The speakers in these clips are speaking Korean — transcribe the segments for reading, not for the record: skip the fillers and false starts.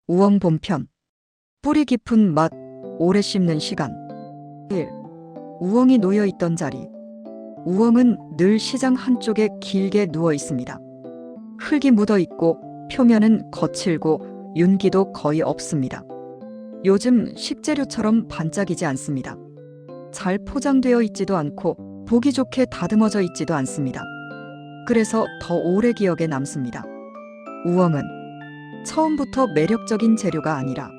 우엉 본편. 뿌리 깊은 맛, 오래 씹는 시간. 1. 우엉이 놓여 있던 자리. 우엉은 늘 시장 한쪽에 길게 누워 있습니다. 흙이 묻어 있고 표면은 거칠고 윤기도 거의 없습니다. 요즘 식재료처럼 반짝이지 않습니다. 잘 포장되어 있지도 않고 보기 좋게 다듬어져 있지도 않습니다. 그래서 더 오래 기억에 남습니다. 우엉은 처음부터 매력적인 재료가 아니라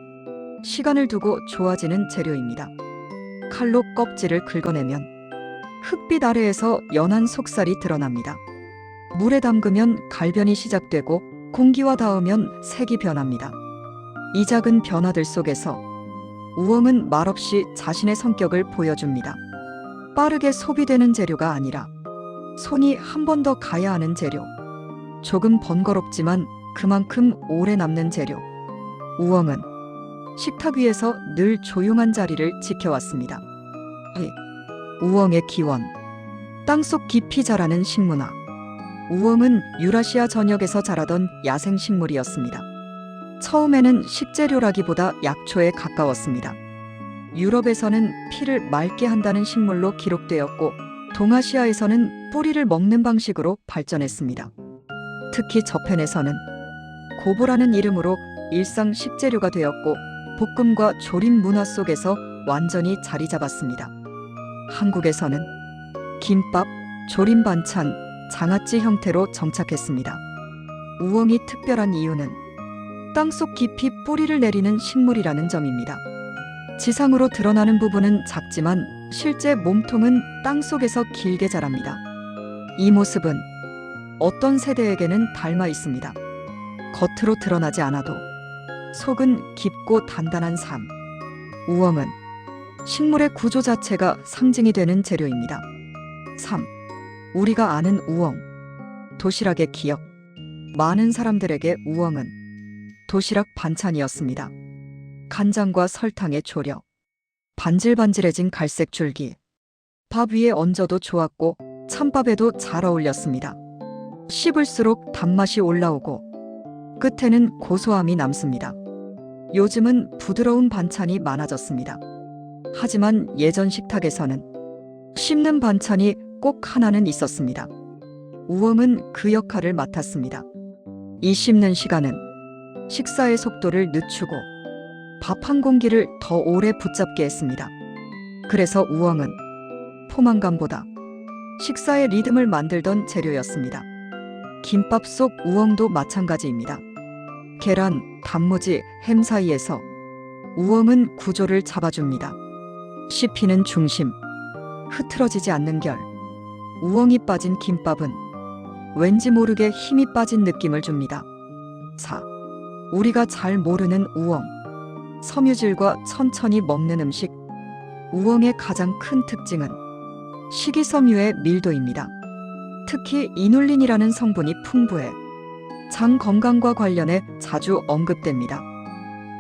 시간을 두고 좋아지는 재료입니다. 칼로 껍질을 긁어내면 흙빛 아래에서 연한 속살이 드러납니다. 물에 담그면 갈변이 시작되고 공기와 닿으면 색이 변합니다. 이 작은 변화들 속에서 우엉은 말없이 자신의 성격을 보여줍니다. 빠르게 소비되는 재료가 아니라 손이 한 번 더 가야 하는 재료. 조금 번거롭지만 그만큼 오래 남는 재료. 우엉은 식탁 위에서 늘 조용한 자리를 지켜왔습니다. 우엉의 기원. 땅속 깊이 자라는 식문화. 우엉은 유라시아 전역에서 자라던 야생식물이었습니다. 처음에는 식재료라기보다 약초에 가까웠습니다. 유럽에서는 피를 맑게 한다는 식물로 기록되었고, 동아시아에서는 뿌리를 먹는 방식으로 발전했습니다. 특히 저편에서는 고보라는 이름으로 일상 식재료가 되었고, 볶음과 조림 문화 속에서 완전히 자리 잡았습니다. 한국에서는 김밥, 조림 반찬, 장아찌 형태로 정착했습니다. 우엉이 특별한 이유는 땅속 깊이 뿌리를 내리는 식물이라는 점입니다. 지상으로 드러나는 부분은 작지만 실제 몸통은 땅속에서 길게 자랍니다. 이 모습은 어떤 세대에게는 닮아 있습니다. 겉으로 드러나지 않아도 속은 깊고 단단한 삶. 우엉은 식물의 구조 자체가 상징이 되는 재료입니다. 3. 우리가 아는 우엉. 도시락의 기억. 많은 사람들에게 우엉은 도시락 반찬이었습니다. 간장과 설탕에 졸여 반질반질해진 갈색 줄기. 밥 위에 얹어도 좋았고 찬밥에도 잘 어울렸습니다. 씹을수록 단맛이 올라오고 끝에는 고소함이 남습니다. 요즘은 부드러운 반찬이 많아졌습니다. 하지만 예전 식탁에서는 씹는 반찬이 꼭 하나는 있었습니다. 우엉은 그 역할을 맡았습니다. 이 씹는 시간은 식사의 속도를 늦추고 밥 한 공기를 더 오래 붙잡게 했습니다. 그래서 우엉은 포만감보다 식사의 리듬을 만들던 재료였습니다. 김밥 속 우엉도 마찬가지입니다. 계란, 단무지, 햄 사이에서 우엉은 구조를 잡아줍니다. 씹히는 중심, 흐트러지지 않는 결. 우엉이 빠진 김밥은 왠지 모르게 힘이 빠진 느낌을 줍니다. 4. 우리가 잘 모르는 우엉. 섬유질과 천천히 먹는 음식. 우엉의 가장 큰 특징은 식이섬유의 밀도입니다. 특히 이눌린이라는 성분이 풍부해 장 건강과 관련해 자주 언급됩니다.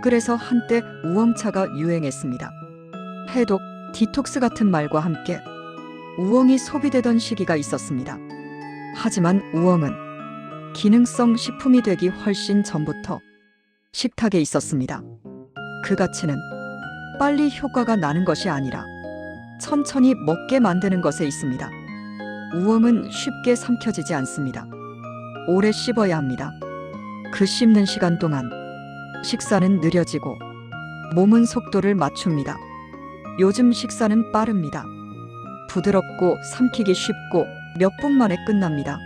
그래서 한때 우엉차가 유행했습니다. 해독, 디톡스 같은 말과 함께 우엉이 소비되던 시기가 있었습니다. 하지만 우엉은 기능성 식품이 되기 훨씬 전부터 식탁에 있었습니다. 그 가치는 빨리 효과가 나는 것이 아니라 천천히 먹게 만드는 것에 있습니다. 우엉은 쉽게 삼켜지지 않습니다. 오래 씹어야 합니다. 그 씹는 시간 동안 식사는 느려지고 몸은 속도를 맞춥니다. 요즘 식사는 빠릅니다. 부드럽고 삼키기 쉽고 몇 분 만에 끝납니다.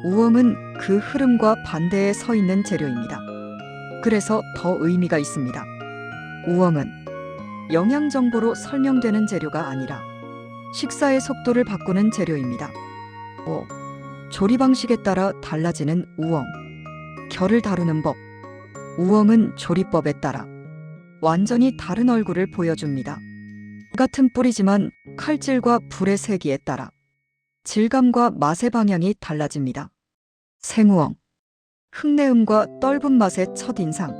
우엉은 그 흐름과 반대에 서 있는 재료입니다. 그래서 더 의미가 있습니다. 우엉은 영양 정보로 설명되는 재료가 아니라 식사의 속도를 바꾸는 재료입니다. 5. 조리 방식에 따라 달라지는 우엉. 결을 다루는 법. 우엉은 조리법에 따라 완전히 다른 얼굴을 보여줍니다. 같은 뿌리지만 칼질과 불의 세기에 따라 질감과 맛의 방향이 달라집니다. 생우엉. 흙내음과 떫은 맛의 첫인상.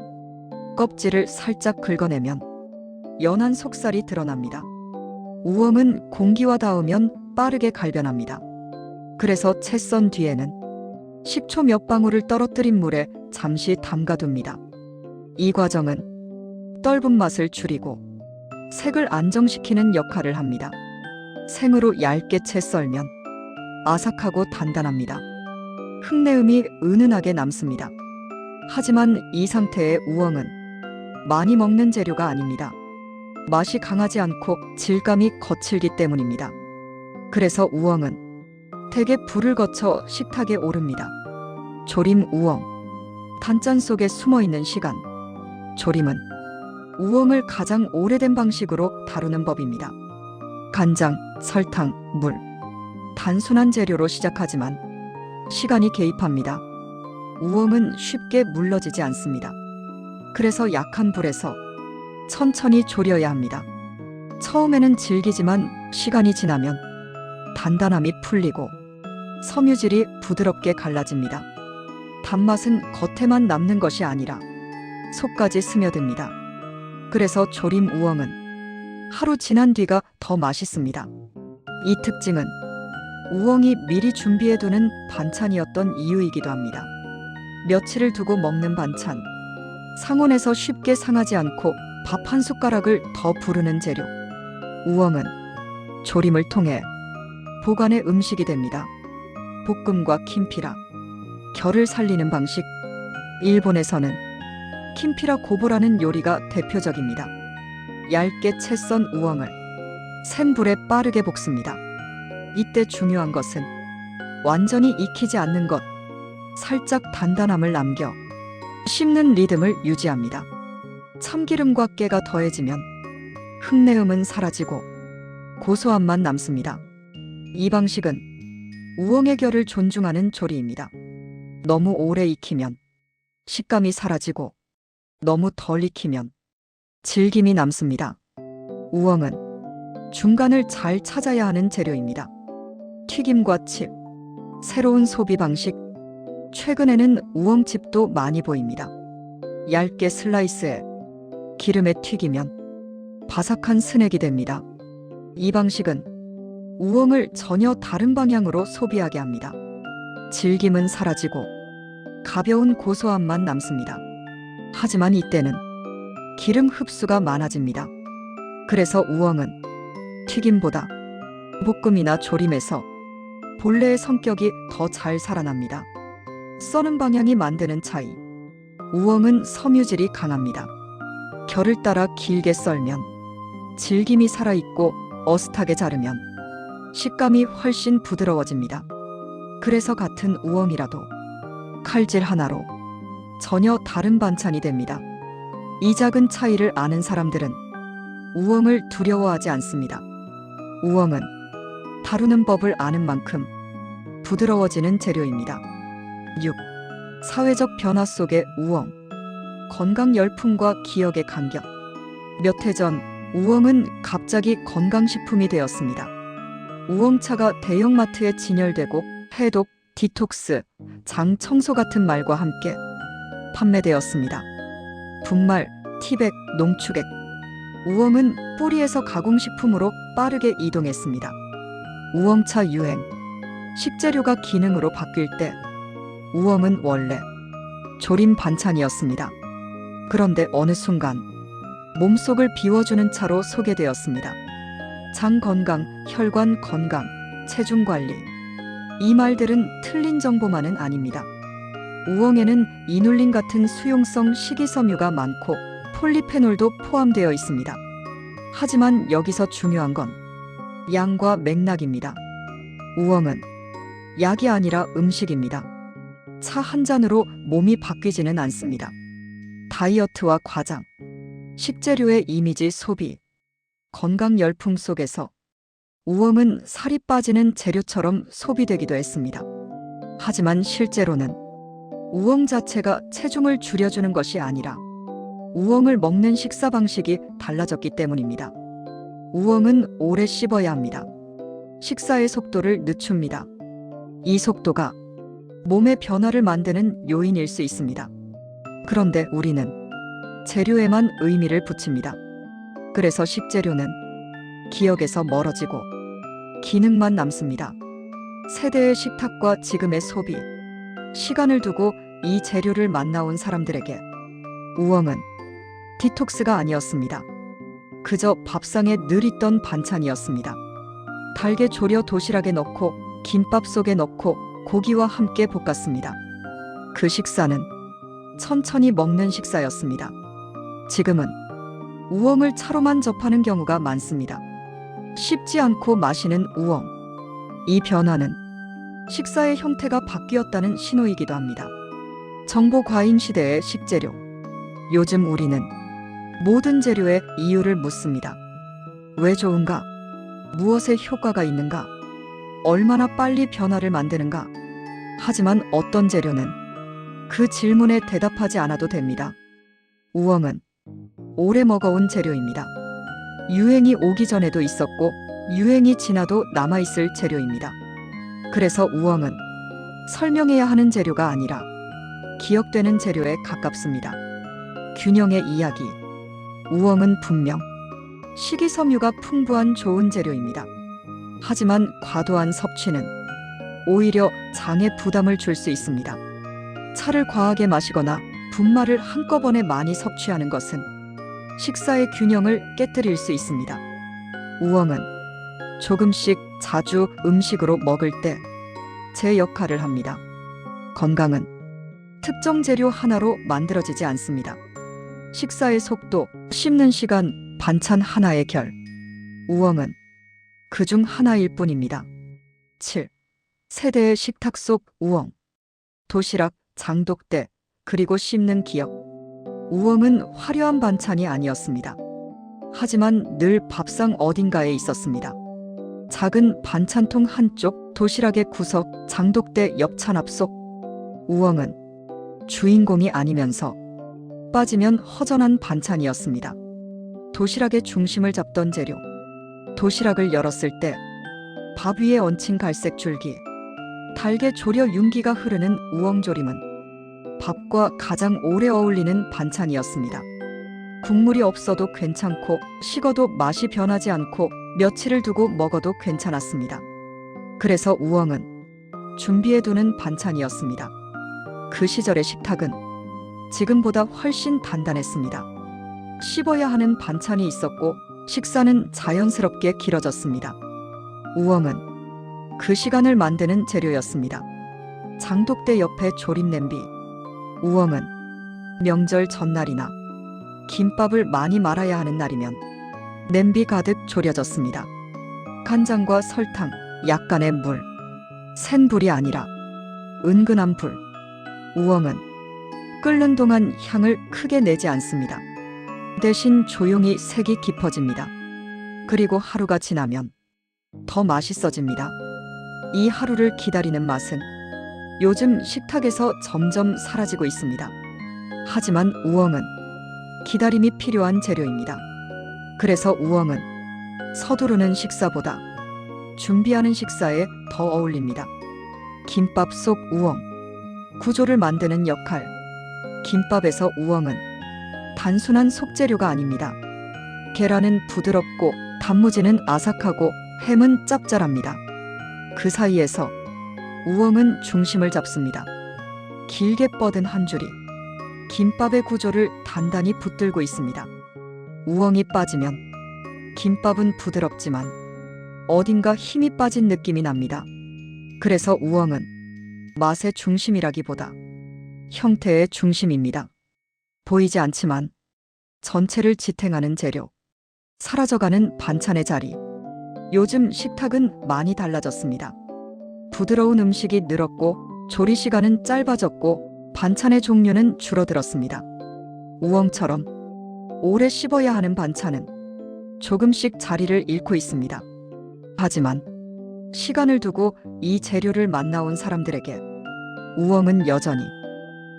껍질을 살짝 긁어내면 연한 속살이 드러납니다. 우엉은 공기와 닿으면 빠르게 갈변합니다. 그래서 채 썬 뒤에는 식초 몇 방울을 떨어뜨린 물에 잠시 담가둡니다. 이 과정은 떫은 맛을 줄이고 색을 안정시키는 역할을 합니다. 생으로 얇게 채 썰면 아삭하고 단단합니다. 흙내음이 은은하게 남습니다. 하지만 이 상태의 우엉은 많이 먹는 재료가 아닙니다. 맛이 강하지 않고 질감이 거칠기 때문입니다. 그래서 우엉은 대개 불을 거쳐 식탁에 오릅니다. 조림 우엉. 단짠 속에 숨어 있는 시간. 조림은 우엉을 가장 오래된 방식으로 다루는 법입니다. 간장, 설탕, 물. 단순한 재료로 시작하지만 시간이 개입합니다. 우엉은 쉽게 물러지지 않습니다. 그래서 약한 불에서 천천히 졸여야 합니다. 처음에는 질기지만 시간이 지나면 단단함이 풀리고 섬유질이 부드럽게 갈라집니다. 단맛은 겉에만 남는 것이 아니라 속까지 스며듭니다. 그래서 조림 우엉은 하루 지난 뒤가 더 맛있습니다. 이 특징은 우엉이 미리 준비해두는 반찬이었던 이유이기도 합니다. 며칠을 두고 먹는 반찬. 상온에서 쉽게 상하지 않고 밥 한 숟가락을 더 부르는 재료. 우엉은 조림을 통해 보관의 음식이 됩니다. 볶음과 킴피라. 결을 살리는 방식. 일본에서는 킴피라 고보라는 요리가 대표적입니다. 얇게 채 썬 우엉을 센 불에 빠르게 볶습니다. 이때 중요한 것은 완전히 익히지 않는 것, 살짝 단단함을 남겨 씹는 리듬을 유지합니다. 참기름과 깨가 더해지면 흙내음은 사라지고 고소함만 남습니다. 이 방식은 우엉의 결을 존중하는 조리입니다. 너무 오래 익히면 식감이 사라지고 너무 덜 익히면 질김이 남습니다. 우엉은 중간을 잘 찾아야 하는 재료입니다. 튀김과 칩, 새로운 소비 방식. 최근에는 우엉칩도 많이 보입니다. 얇게 슬라이스해 기름에 튀기면 바삭한 스낵이 됩니다. 이 방식은 우엉을 전혀 다른 방향으로 소비하게 합니다. 질김은 사라지고 가벼운 고소함만 남습니다. 하지만 이때는 기름 흡수가 많아집니다. 그래서 우엉은 튀김보다 볶음이나 조림에서 본래의 성격이 더 잘 살아납니다. 써는 방향이 만드는 차이. 우엉은 섬유질이 강합니다. 결을 따라 길게 썰면 질김이 살아있고 어슷하게 자르면 식감이 훨씬 부드러워집니다. 그래서 같은 우엉이라도 칼질 하나로 전혀 다른 반찬이 됩니다. 이 작은 차이를 아는 사람들은 우엉을 두려워하지 않습니다. 우엉은 다루는 법을 아는 만큼 부드러워지는 재료입니다. 6. 사회적 변화 속의 우엉. 건강 열풍과 기억의 간격. 몇 해 전 우엉은 갑자기 건강식품이 되었습니다. 우엉차가 대형마트에 진열되고 해독, 디톡스, 장 청소 같은 말과 함께 판매되었습니다. 분말, 티백, 농축액. 우엉은 뿌리에서 가공식품으로 빠르게 이동했습니다. 우엉차 유행. 식재료가 기능으로 바뀔 때 우엉은 원래 조림 반찬이었습니다. 그런데 어느 순간 몸속을 비워주는 차로 소개되었습니다. 장 건강, 혈관 건강, 체중 관리. 이 말들은 틀린 정보만은 아닙니다. 우엉에는 이눌린 같은 수용성 식이섬유가 많고 폴리페놀도 포함되어 있습니다. 하지만 여기서 중요한 건 양과 맥락입니다. 우엉은 약이 아니라 음식입니다. 차 한 잔으로 몸이 바뀌지는 않습니다. 다이어트와 과장, 식재료의 이미지 소비, 건강 열풍 속에서 우엉은 살이 빠지는 재료처럼 소비되기도 했습니다. 하지만 실제로는 우엉 자체가 체중을 줄여주는 것이 아니라 우엉을 먹는 식사 방식이 달라졌기 때문입니다. 우엉은 오래 씹어야 합니다. 식사의 속도를 늦춥니다. 이 속도가 몸의 변화를 만드는 요인일 수 있습니다. 그런데 우리는 재료에만 의미를 붙입니다. 그래서 식재료는 기억에서 멀어지고 기능만 남습니다. 세대의 식탁과 지금의 소비, 시간을 두고 이 재료를 만나온 사람들에게 우엉은 디톡스가 아니었습니다. 그저 밥상에 늘 있던 반찬이었습니다. 달게 졸여 도시락에 넣고 김밥 속에 넣고 고기와 함께 볶았습니다. 그 식사는 천천히 먹는 식사였습니다. 지금은 우엉을 차로만 접하는 경우가 많습니다. 씹지 않고 마시는 우엉. 이 변화는 식사의 형태가 바뀌었다는 신호이기도 합니다. 정보 과잉 시대의 식재료. 요즘 우리는 모든 재료의 이유를 묻습니다. 왜 좋은가? 무엇에 효과가 있는가? 얼마나 빨리 변화를 만드는가? 하지만 어떤 재료는 그 질문에 대답하지 않아도 됩니다. 우엉은 오래 먹어온 재료입니다. 유행이 오기 전에도 있었고 유행이 지나도 남아있을 재료입니다. 그래서 우엉은 설명해야 하는 재료가 아니라 기억되는 재료에 가깝습니다. 균형의 이야기. 우엉은 분명 식이섬유가 풍부한 좋은 재료입니다. 하지만 과도한 섭취는 오히려 장에 부담을 줄 수 있습니다. 차를 과하게 마시거나 분말을 한꺼번에 많이 섭취하는 것은 식사의 균형을 깨뜨릴 수 있습니다. 우엉은 조금씩 자주 음식으로 먹을 때 제 역할을 합니다. 건강은 특정 재료 하나로 만들어지지 않습니다. 식사의 속도, 씹는 시간, 반찬 하나의 결. 우엉은 그중 하나일 뿐입니다. 7. 세대의 식탁 속 우엉. 도시락, 장독대, 그리고 씹는 기억. 우엉은 화려한 반찬이 아니었습니다. 하지만 늘 밥상 어딘가에 있었습니다. 작은 반찬통 한쪽, 도시락의 구석, 장독대 옆 찬압 속. 우엉은 주인공이 아니면서 빠지면 허전한 반찬이었습니다. 도시락의 중심을 잡던 재료. 도시락을 열었을 때 밥 위에 얹힌 갈색 줄기, 달게 졸여 윤기가 흐르는 우엉조림은 밥과 가장 오래 어울리는 반찬이었습니다. 국물이 없어도 괜찮고 식어도 맛이 변하지 않고 며칠을 두고 먹어도 괜찮았습니다. 그래서 우엉은 준비해두는 반찬이었습니다. 그 시절의 식탁은 지금보다 훨씬 단단했습니다. 씹어야 하는 반찬이 있었고 식사는 자연스럽게 길어졌습니다. 우엉은 그 시간을 만드는 재료였습니다. 장독대 옆에 조림 냄비. 우엉은 명절 전날이나 김밥을 많이 말아야 하는 날이면 냄비 가득 졸여졌습니다. 간장과 설탕, 약간의 물. 센 불이 아니라 은근한 불. 우엉은 끓는 동안 향을 크게 내지 않습니다. 대신 조용히 색이 깊어집니다. 그리고 하루가 지나면 더 맛있어집니다. 이 하루를 기다리는 맛은 요즘 식탁에서 점점 사라지고 있습니다. 하지만 우엉은 기다림이 필요한 재료입니다. 그래서 우엉은 서두르는 식사보다 준비하는 식사에 더 어울립니다. 김밥 속 우엉. 구조를 만드는 역할. 김밥에서 우엉은 단순한 속재료가 아닙니다. 계란은 부드럽고 단무지는 아삭하고 햄은 짭짤합니다. 그 사이에서 우엉은 중심을 잡습니다. 길게 뻗은 한 줄이 김밥의 구조를 단단히 붙들고 있습니다. 우엉이 빠지면 김밥은 부드럽지만 어딘가 힘이 빠진 느낌이 납니다. 그래서 우엉은 맛의 중심이라기보다 형태의 중심입니다. 보이지 않지만 전체를 지탱하는 재료. 사라져가는 반찬의 자리. 요즘 식탁은 많이 달라졌습니다. 부드러운 음식이 늘었고 조리 시간은 짧아졌고 반찬의 종류는 줄어들었습니다. 우엉처럼 오래 씹어야 하는 반찬은 조금씩 자리를 잃고 있습니다. 하지만 시간을 두고 이 재료를 만나온 사람들에게 우엉은 여전히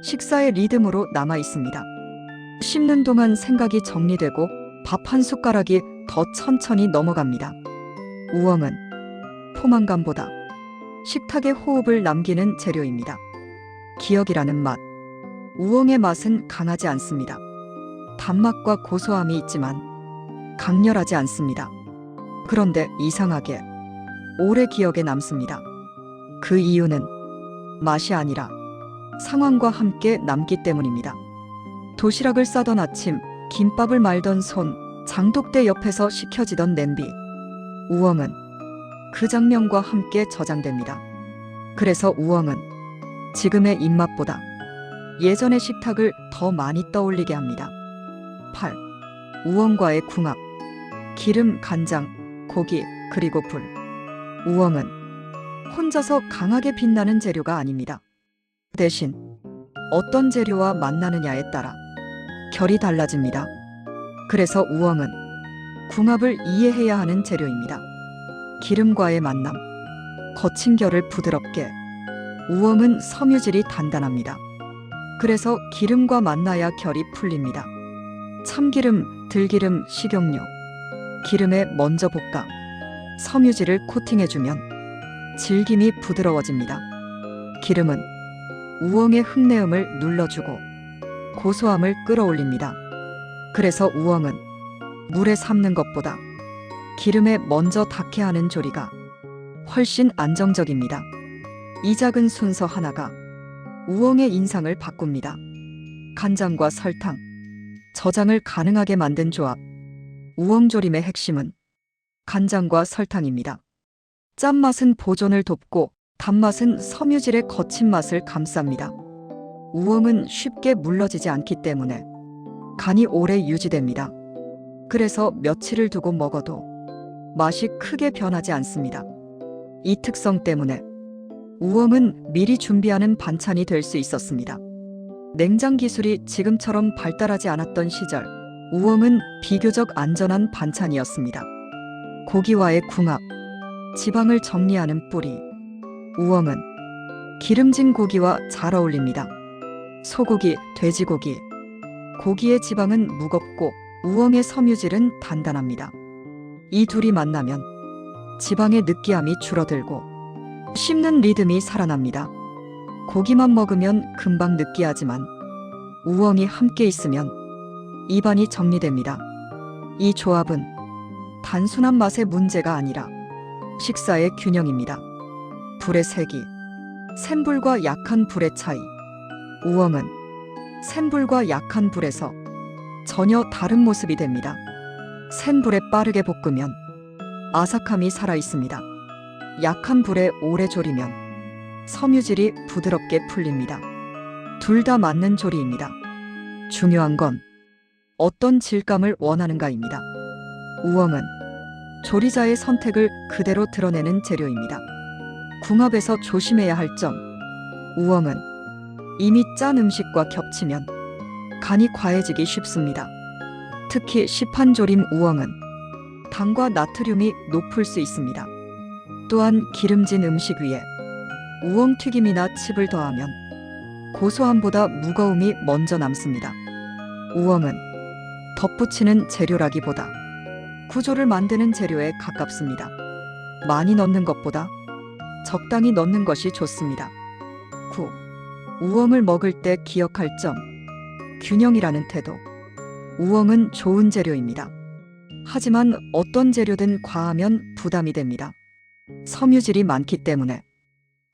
식사의 리듬으로 남아 있습니다. 씹는 동안 생각이 정리되고 밥 한 숟가락이 더 천천히 넘어갑니다. 우엉은 포만감보다 식탁의 호흡을 남기는 재료입니다. 기억이라는 맛. 우엉의 맛은 강하지 않습니다. 단맛과 고소함이 있지만 강렬하지 않습니다. 그런데 이상하게 오래 기억에 남습니다. 그 이유는 맛이 아니라 상황과 함께 남기 때문입니다. 도시락을 싸던 아침, 김밥을 말던 손, 장독대 옆에서 식혀지던 냄비. 우엉은 그 장면과 함께 저장됩니다. 그래서 우엉은 지금의 입맛보다 예전의 식탁을 더 많이 떠올리게 합니다. 8. 우엉과의 궁합. 기름, 간장, 고기, 그리고 불. 우엉은 혼자서 강하게 빛나는 재료가 아닙니다. 대신 어떤 재료와 만나느냐에 따라 결이 달라집니다. 그래서 우엉은 궁합을 이해해야 하는 재료입니다. 기름과의 만남. 거친 결을 부드럽게. 우엉은 섬유질이 단단합니다. 그래서 기름과 만나야 결이 풀립니다. 참기름, 들기름, 식용유. 기름에 먼저 볶아 섬유질을 코팅해주면 질김이 부드러워집니다. 기름은 우엉의 흙내음을 눌러주고 고소함을 끌어올립니다. 그래서 우엉은 물에 삶는 것보다 기름에 먼저 닿게 하는 조리가 훨씬 안정적입니다. 이 작은 순서 하나가 우엉의 인상을 바꿉니다. 간장과 설탕, 저장을 가능하게 만든 조합. 우엉조림의 핵심은 간장과 설탕입니다. 짠맛은 보존을 돕고 단맛은 섬유질의 거친 맛을 감쌉니다. 우엉은 쉽게 물러지지 않기 때문에 간이 오래 유지됩니다. 그래서 며칠을 두고 먹어도 맛이 크게 변하지 않습니다. 이 특성 때문에 우엉은 미리 준비하는 반찬이 될 수 있었습니다. 냉장 기술이 지금처럼 발달하지 않았던 시절, 우엉은 비교적 안전한 반찬이었습니다. 고기와의 궁합, 지방을 정리하는 뿌리. 우엉은 기름진 고기와 잘 어울립니다. 소고기, 돼지고기. 고기의 지방은 무겁고 우엉의 섬유질은 단단합니다. 이 둘이 만나면 지방의 느끼함이 줄어들고 씹는 리듬이 살아납니다. 고기만 먹으면 금방 느끼하지만 우엉이 함께 있으면 입안이 정리됩니다. 이 조합은 단순한 맛의 문제가 아니라 식사의 균형입니다. 불의 세기, 센 불과 약한 불의 차이. 우엉은 센 불과 약한 불에서 전혀 다른 모습이 됩니다. 센 불에 빠르게 볶으면 아삭함이 살아있습니다. 약한 불에 오래 졸이면 섬유질이 부드럽게 풀립니다. 둘 다 맞는 조리입니다. 중요한 건 어떤 질감을 원하는가입니다. 우엉은 조리자의 선택을 그대로 드러내는 재료입니다. 궁합에서 조심해야 할 점. 우엉은 이미 짠 음식과 겹치면 간이 과해지기 쉽습니다. 특히 시판조림 우엉은 당과 나트륨이 높을 수 있습니다. 또한 기름진 음식 위에 우엉튀김이나 칩을 더하면 고소함보다 무거움이 먼저 남습니다. 우엉은 덧붙이는 재료라기보다 구조를 만드는 재료에 가깝습니다. 많이 넣는 것보다 적당히 넣는 것이 좋습니다. 9. 우엉을 먹을 때 기억할 점. 균형이라는 태도. 우엉은 좋은 재료입니다. 하지만 어떤 재료든 과하면 부담이 됩니다. 섬유질이 많기 때문에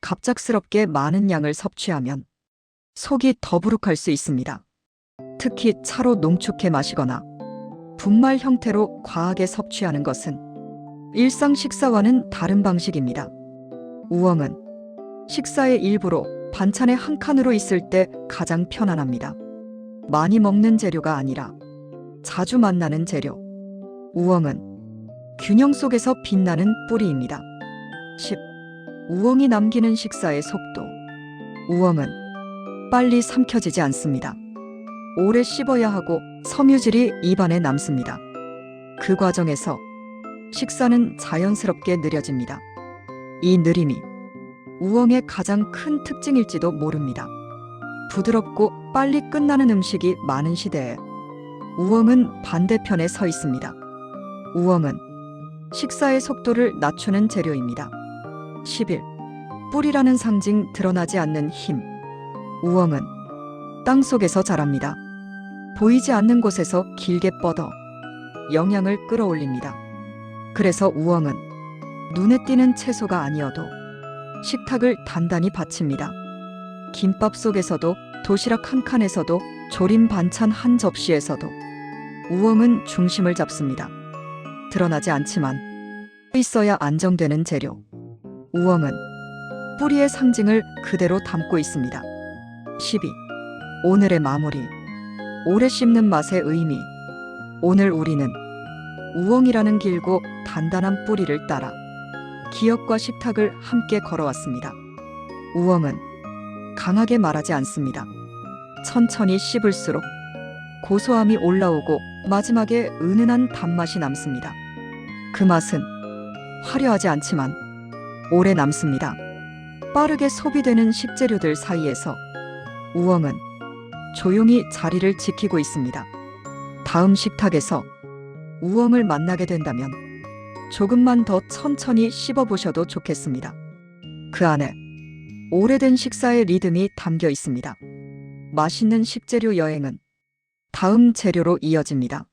갑작스럽게 많은 양을 섭취하면 속이 더부룩할 수 있습니다. 특히 차로 농축해 마시거나 분말 형태로 과하게 섭취하는 것은 일상 식사와는 다른 방식입니다. 우엉은 식사의 일부로 반찬의 한 칸으로 있을 때 가장 편안합니다. 많이 먹는 재료가 아니라 자주 만나는 재료. 우엉은 균형 속에서 빛나는 뿌리입니다. 10. 우엉이 남기는 식사의 속도. 우엉은 빨리 삼켜지지 않습니다. 오래 씹어야 하고 섬유질이 입안에 남습니다. 그 과정에서 식사는 자연스럽게 느려집니다. 이 느림이 우엉의 가장 큰 특징일지도 모릅니다. 부드럽고 빨리 끝나는 음식이 많은 시대에 우엉은 반대편에 서 있습니다. 우엉은 식사의 속도를 낮추는 재료입니다. 11. 뿌리라는 상징 드러나지 않는 힘. 우엉은 땅 속에서 자랍니다. 보이지 않는 곳에서 길게 뻗어 영양을 끌어올립니다. 그래서 우엉은 눈에 띄는 채소가 아니어도 식탁을 단단히 받칩니다. 김밥 속에서도 도시락 한 칸에서도 조림 반찬 한 접시에서도 우엉은 중심을 잡습니다. 드러나지 않지만 있어야 안정되는 재료. 우엉은 뿌리의 상징을 그대로 담고 있습니다. 12. 오늘의 마무리. 오래 씹는 맛의 의미. 오늘 우리는 우엉이라는 길고 단단한 뿌리를 따라 기억과 식탁을 함께 걸어왔습니다. 우엉은 강하게 말하지 않습니다. 천천히 씹을수록 고소함이 올라오고 마지막에 은은한 단맛이 남습니다. 그 맛은 화려하지 않지만 오래 남습니다. 빠르게 소비되는 식재료들 사이에서 우엉은 조용히 자리를 지키고 있습니다. 다음 식탁에서 우엉을 만나게 된다면 조금만 더 천천히 씹어보셔도 좋겠습니다. 그 안에 오래된 식사의 리듬이 담겨 있습니다. 맛있는 식재료 여행은 다음 재료로 이어집니다.